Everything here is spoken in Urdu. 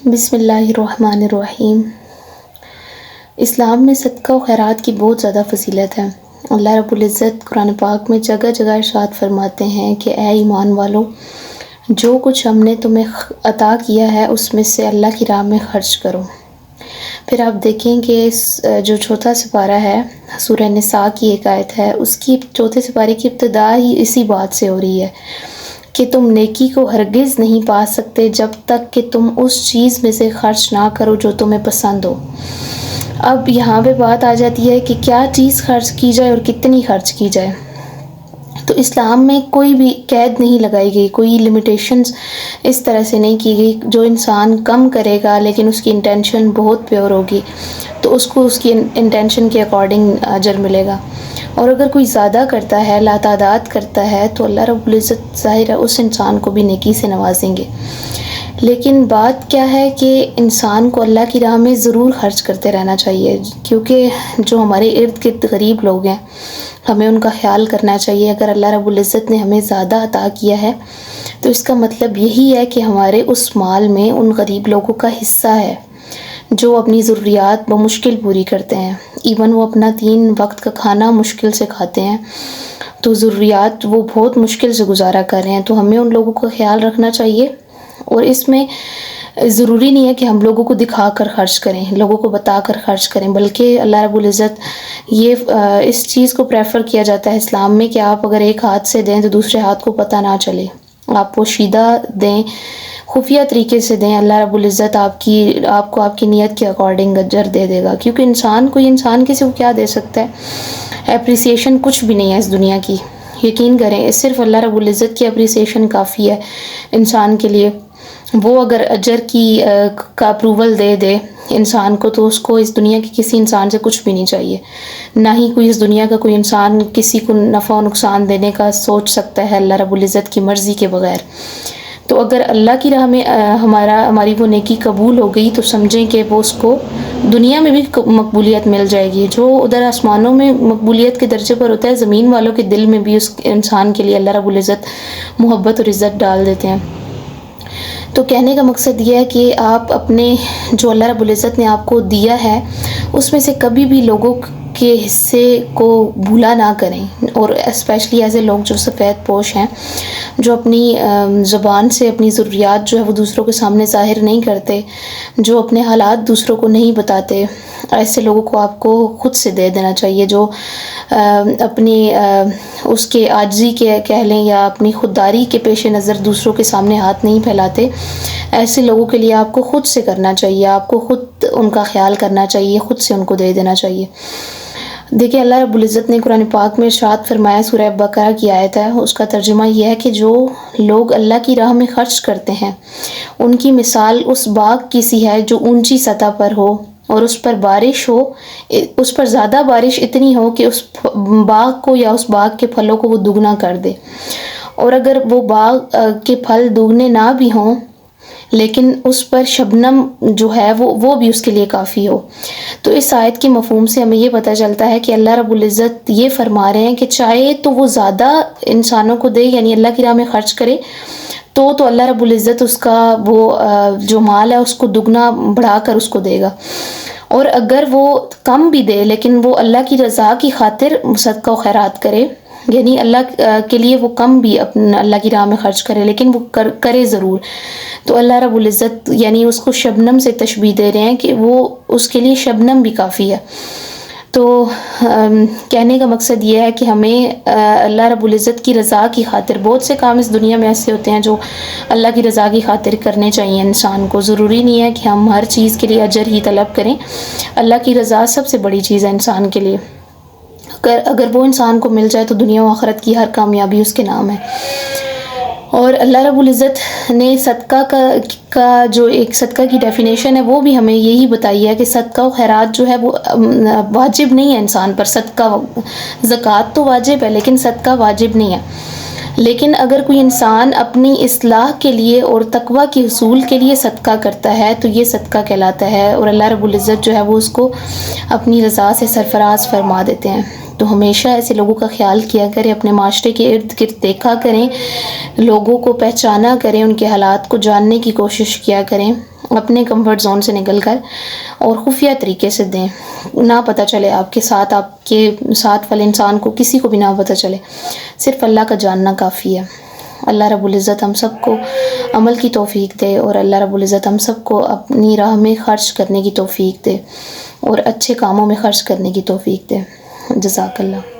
بسم اللہ الرحمن الرحیم۔ اسلام میں صدقہ و خیرات کی بہت زیادہ فضیلت ہے۔ اللہ رب العزت قرآن پاک میں جگہ جگہ ارشاد فرماتے ہیں کہ اے ایمان والو، جو کچھ ہم نے تمہیں عطا کیا ہے اس میں سے اللہ کی راہ میں خرچ کرو۔ پھر آپ دیکھیں کہ جو چوتھا سپارہ ہے، سورہ نساء کی ایک آیت ہے، اس کی چوتھے سپارے کی ابتدا ہی اسی بات سے ہو رہی ہے کہ تم نیکی کو ہرگز نہیں پا سکتے جب تک کہ تم اس چیز میں سے خرچ نہ کرو جو تمہیں پسند ہو۔ اب یہاں پہ بات آ جاتی ہے کہ کیا چیز خرچ کی جائے اور کتنی خرچ کی جائے۔ تو اسلام میں کوئی بھی قید نہیں لگائی گئی، کوئی لیمیٹیشنز اس طرح سے نہیں کی گئی۔ جو انسان کم کرے گا لیکن اس کی انٹینشن بہت پیور ہوگی تو اس کو اس کی انٹینشن کے اکارڈنگ اجر ملے گا، اور اگر کوئی زیادہ کرتا ہے، لاتعداد کرتا ہے، تو اللہ رب العزت ظاہر ہے اس انسان کو بھی نیکی سے نوازیں گے۔ لیکن بات کیا ہے کہ انسان کو اللہ کی راہ میں ضرور خرچ کرتے رہنا چاہیے، کیونکہ جو ہمارے ارد گرد غریب لوگ ہیں ہمیں ان کا خیال کرنا چاہیے۔ اگر اللہ رب العزت نے ہمیں زیادہ عطا کیا ہے تو اس کا مطلب یہی ہے کہ ہمارے اس مال میں ان غریب لوگوں کا حصہ ہے جو اپنی ضروریات بمشکل پوری کرتے ہیں۔ ایون وہ اپنا 3 وقت کا کھانا مشکل سے کھاتے ہیں، تو ضروریات وہ بہت مشکل سے گزارا کر رہے ہیں، تو ہمیں ان لوگوں کا خیال رکھنا چاہیے۔ اور اس میں ضروری نہیں ہے کہ ہم لوگوں کو دکھا کر خرچ کریں، لوگوں کو بتا کر خرچ کریں، بلکہ اللہ رب العزت یہ اس چیز کو پریفر کیا جاتا ہے اسلام میں کہ آپ اگر ایک ہاتھ سے دیں تو دوسرے ہاتھ کو پتہ نہ چلے، آپ پوشیدہ دیں، خفیہ طریقے سے دیں۔ اللہ رب العزت آپ کو آپ کی نیت کے اکارڈنگ اجر دے دے گا، کیونکہ کوئی انسان کسی کو کیا دے سکتا ہے؟ اپریسیشن کچھ بھی نہیں ہے اس دنیا کی، یقین کریں، صرف اللہ رب العزت کی اپریسیشن کافی ہے انسان کے لیے۔ وہ اگر اجر کا اپروول دے انسان کو، تو اس کو اس دنیا کے کسی انسان سے کچھ بھی نہیں چاہیے، نہ ہی کوئی اس دنیا کا کوئی انسان کسی کو نفع و نقصان دینے کا سوچ سکتا ہے اللہ رب العزت کی مرضی کے بغیر۔ تو اگر اللہ کی راہ میں ہماری وہ نیکی قبول ہو گئی تو سمجھیں کہ وہ اس کو دنیا میں بھی مقبولیت مل جائے گی۔ جو ادھر آسمانوں میں مقبولیت کے درجے پر ہوتا ہے، زمین والوں کے دل میں بھی اس انسان کے لیے اللہ رب العزت محبت اور عزت ڈال دیتے ہیں۔ تو کہنے کا مقصد یہ ہے کہ آپ اپنے جو اللہ رب العزت نے آپ کو دیا ہے اس میں سے کبھی بھی لوگوں کے حصے کو بھولا نہ کریں، اور اسپیشلی ایسے لوگ جو سفید پوش ہیں، جو اپنی زبان سے اپنی ضروریات جو ہے وہ دوسروں کے سامنے ظاہر نہیں کرتے، جو اپنے حالات دوسروں کو نہیں بتاتے، ایسے لوگوں کو آپ کو خود سے دے دینا چاہیے۔ جو اپنی اس کے عاجزی کے کہہ لیں یا اپنی خودداری کے پیش نظر دوسروں کے سامنے ہاتھ نہیں پھیلاتے، ایسے لوگوں کے لیے آپ کو خود سے کرنا چاہیے، آپ کو خود ان کا خیال کرنا چاہیے، خود سے ان کو دے دینا چاہیے۔ دیکھیں، اللہ رب العزت نے قرآن پاک میں ارشاد فرمایا، سورہ بقرہ کی آیت ہے، اس کا ترجمہ یہ ہے کہ جو لوگ اللہ کی راہ میں خرچ کرتے ہیں ان کی مثال اس باغ کی سی ہے جو اونچی سطح پر ہو اور اس پر بارش ہو، اس پر زیادہ بارش اتنی ہو کہ اس باغ کو یا اس باغ کے پھلوں کو وہ دگنا کر دے، اور اگر وہ باغ کے پھل دگنے نہ بھی ہوں لیکن اس پر شبنم جو ہے وہ بھی اس کے لیے کافی ہو۔ تو اس آیت کے مفہوم سے ہمیں یہ پتہ چلتا ہے کہ اللہ رب العزت یہ فرما رہے ہیں کہ چاہے تو وہ زیادہ انسانوں کو دے، یعنی اللہ کی راہ میں خرچ کرے، تو اللہ رب العزت اس کا وہ جو مال ہے اس کو دگنا بڑھا کر اس کو دے گا، اور اگر وہ کم بھی دے لیکن وہ اللہ کی رضا کی خاطر صدقہ و خیرات کرے، یعنی اللہ کے لیے وہ کم بھی اپنا اللہ کی راہ میں خرچ کرے لیکن وہ کرے ضرور، تو اللہ رب العزت یعنی اس کو شبنم سے تشبیہ دے رہے ہیں کہ وہ اس کے لیے شبنم بھی کافی ہے۔ تو کہنے کا مقصد یہ ہے کہ ہمیں اللہ رب العزت کی رضا کی خاطر، بہت سے کام اس دنیا میں ایسے ہوتے ہیں جو اللہ کی رضا کی خاطر کرنے چاہیے انسان کو۔ ضروری نہیں ہے کہ ہم ہر چیز کے لیے اجر ہی طلب کریں، اللہ کی رضا سب سے بڑی چیز ہے انسان کے لیے۔ اگر وہ انسان کو مل جائے تو دنیا و آخرت کی ہر کامیابی اس کے نام ہے۔ اور اللہ رب العزت نے صدقہ کا جو ایک صدقہ کی ڈیفینیشن ہے وہ بھی ہمیں یہی بتائی ہے کہ صدقہ و خیرات جو ہے وہ واجب نہیں ہے انسان پر۔ صدقہ زکوٰۃ تو واجب ہے لیکن صدقہ واجب نہیں ہے، لیکن اگر کوئی انسان اپنی اصلاح کے لیے اور تقویٰ کے حصول کے لیے صدقہ کرتا ہے تو یہ صدقہ کہلاتا ہے، اور اللہ رب العزت جو ہے وہ اس کو اپنی رضا سے سرفراز فرما دیتے ہیں۔ تو ہمیشہ ایسے لوگوں کا خیال کیا کریں، اپنے معاشرے کے ارد گرد دیکھا کریں، لوگوں کو پہچانا کریں، ان کے حالات کو جاننے کی کوشش کیا کریں، اپنے کمفرٹ زون سے نکل کر، اور خفیہ طریقے سے دیں، نہ پتہ چلے آپ کے ساتھ والے انسان کو، کسی کو بھی نہ پتہ چلے، صرف اللہ کا جاننا کافی ہے۔ اللہ رب العزت ہم سب کو عمل کی توفیق دے، اور اللہ رب العزت ہم سب کو اپنی راہ میں خرچ کرنے کی توفیق دے، اور اچھے کاموں میں خرچ کرنے کی توفیق دے۔ جزاک اللہ۔